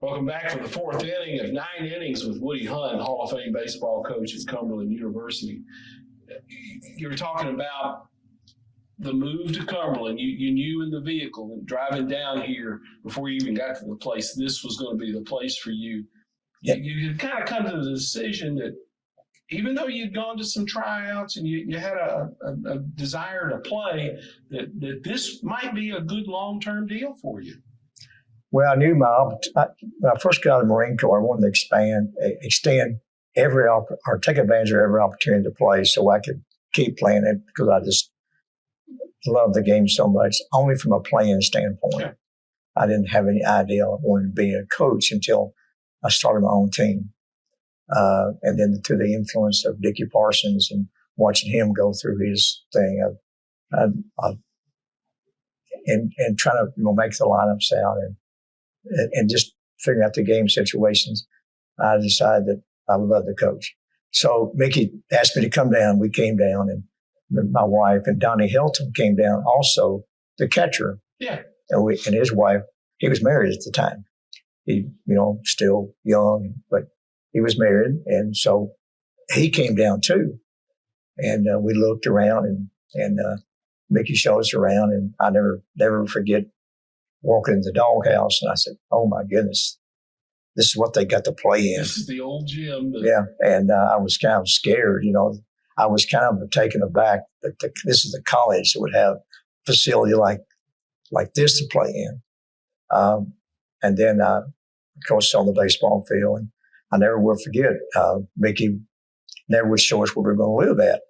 Welcome back for the fourth inning of 9 innings with Woody Hunt, Hall of Fame baseball coach at Cumberland University. You were talking about the move to Cumberland. You knew in the vehicle and driving down here before you even got to the place, this was going to be the place for you. You kind of come to the decision that even though you'd gone to some tryouts and you had a desire to play, that this might be a good long-term deal for you. Well, I knew when I first got out of the Marine Corps, I wanted to extend or take advantage of every opportunity to play so I could keep playing it because I just love the game so much, only from a playing standpoint. Yeah. I didn't have any idea I wanted to be a coach until I started my own team. And then through the influence of Dickie Parsons and watching him go through his thing, and trying to make the lineups out and just figuring out the game situations, I decided that I would love to coach. So Mickey asked me to come down. We came down, and my wife and Donnie Hilton came down also, the catcher. Yeah. And his wife, he was married at the time. He, still young, but he was married. And so he came down too. And we looked around and Mickey showed us around, and I never forget walking in the doghouse, and I said, "Oh my goodness, this is what they got to play in." This is the old gym. Yeah, and I was kind of scared. I was kind of taken aback that this is a college that would have a facility like this to play in. And then, of course, on the baseball field, and I never will forget. Mickey never would show us where we were going to live at,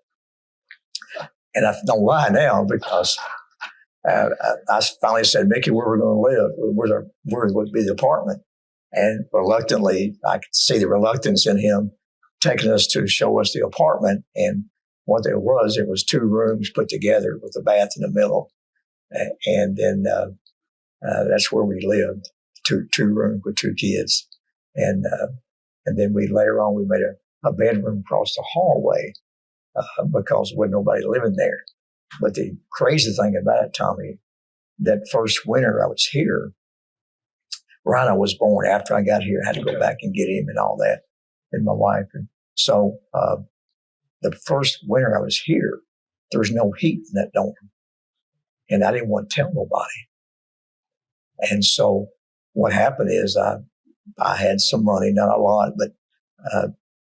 and I know why now, because I finally said, "Mickey, where we're going to live? Where would be the apartment?" And reluctantly, I could see the reluctance in him taking us to show us the apartment. And what it was 2 rooms put together with a bath in the middle. And then that's where we lived, two rooms with 2 kids. And then later on, we made a bedroom across the hallway because there wasn't nobody living there. But the crazy thing about it, Tommy, that first winter I was here, Rhino was born after I got here. I had to go back and get him and all that, and my wife. And so the first winter I was here, there was no heat in that dorm. And I didn't want to tell nobody. And so what happened is I had some money, not a lot, but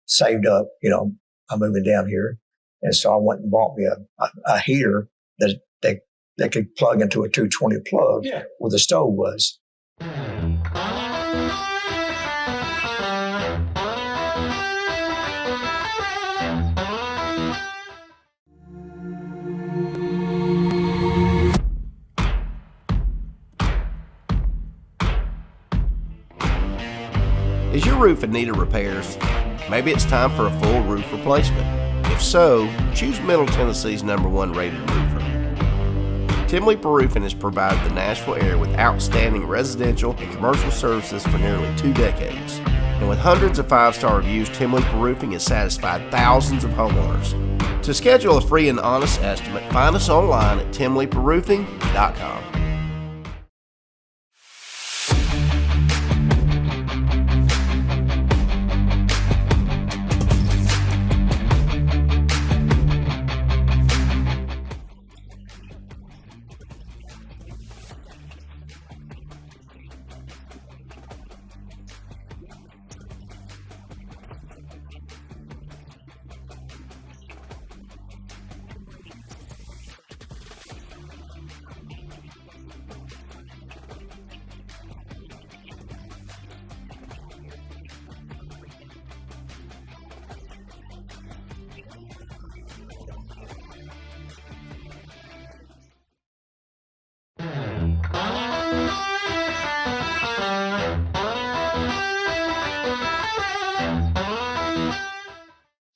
saved up. I'm moving down here. And so I went and bought me a heater that could plug into a 220 plug where the stove was. Is your roof in need of repairs? Maybe it's time for a full roof replacement. If so, choose Middle Tennessee's #1 rated roofer. Tim Leeper Roofing has provided the Nashville area with outstanding residential and commercial services for nearly 2 decades. And with hundreds of 5-star reviews, Tim Leeper Roofing has satisfied thousands of homeowners. To schedule a free and honest estimate, find us online at timleeperroofing.com.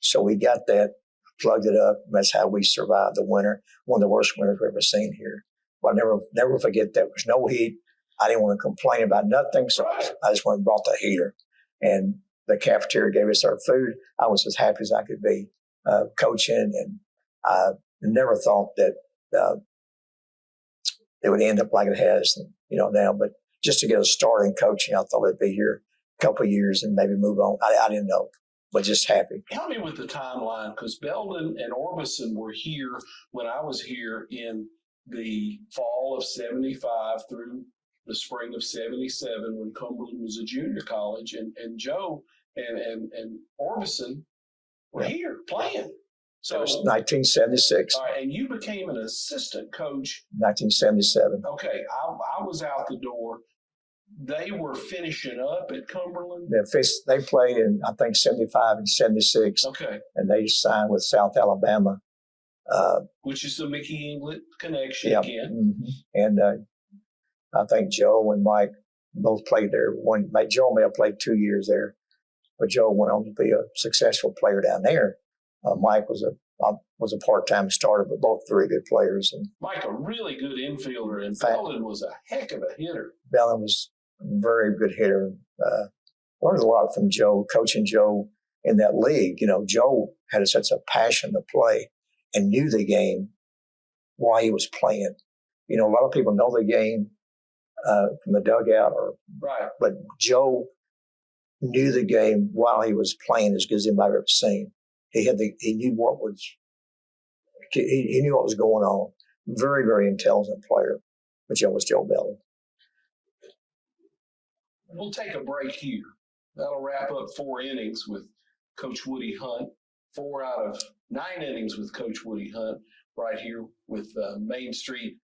So we got that plugged it up. And that's how we survived the winter. One of the worst winters we've ever seen here. But I never forget that. There was no heat. I didn't want to complain about nothing, so I just went and bought the heater. And the cafeteria gave us our food. I was as happy as I could be coaching, and I never thought that it would end up like it has, now. But just to get a start in coaching, I thought I'd be here a couple of years and maybe move on. I didn't know, but just happy. Help me with the timeline, because Belden and Orbison were here when I was here in the fall of 75 through the spring of 77 when Cumberland was a junior college, and Joe and Orbison were here playing. So it was 1976. All right, and you became an assistant coach. 1977. Okay, I was out the door. They were finishing up at Cumberland. They played in, I think, 75 and 76. Okay. And they signed with South Alabama. Which is the Mickey Inglet connection again. Mm-hmm. And I think Joe and Mike both played there. Joe may have played 2 years there, but Joe went on to be a successful player down there. Mike was a part-time starter, but both very good players. And Mike, a really good infielder, and Belden was a heck of a hitter. Belden was a very good hitter. Learned a lot from Joe, coaching Joe in that league. Joe had such a passion to play and knew the game while he was playing. A lot of people know the game from the dugout, right. But Joe knew the game while he was playing as good as anybody I've ever seen. He knew what was going on. Very, very intelligent player, but Joe was Joe Belden. We'll take a break here. That'll wrap up 4 innings with Coach Woody Hunt. 4 out of 9 innings with Coach Woody Hunt right here with Main Street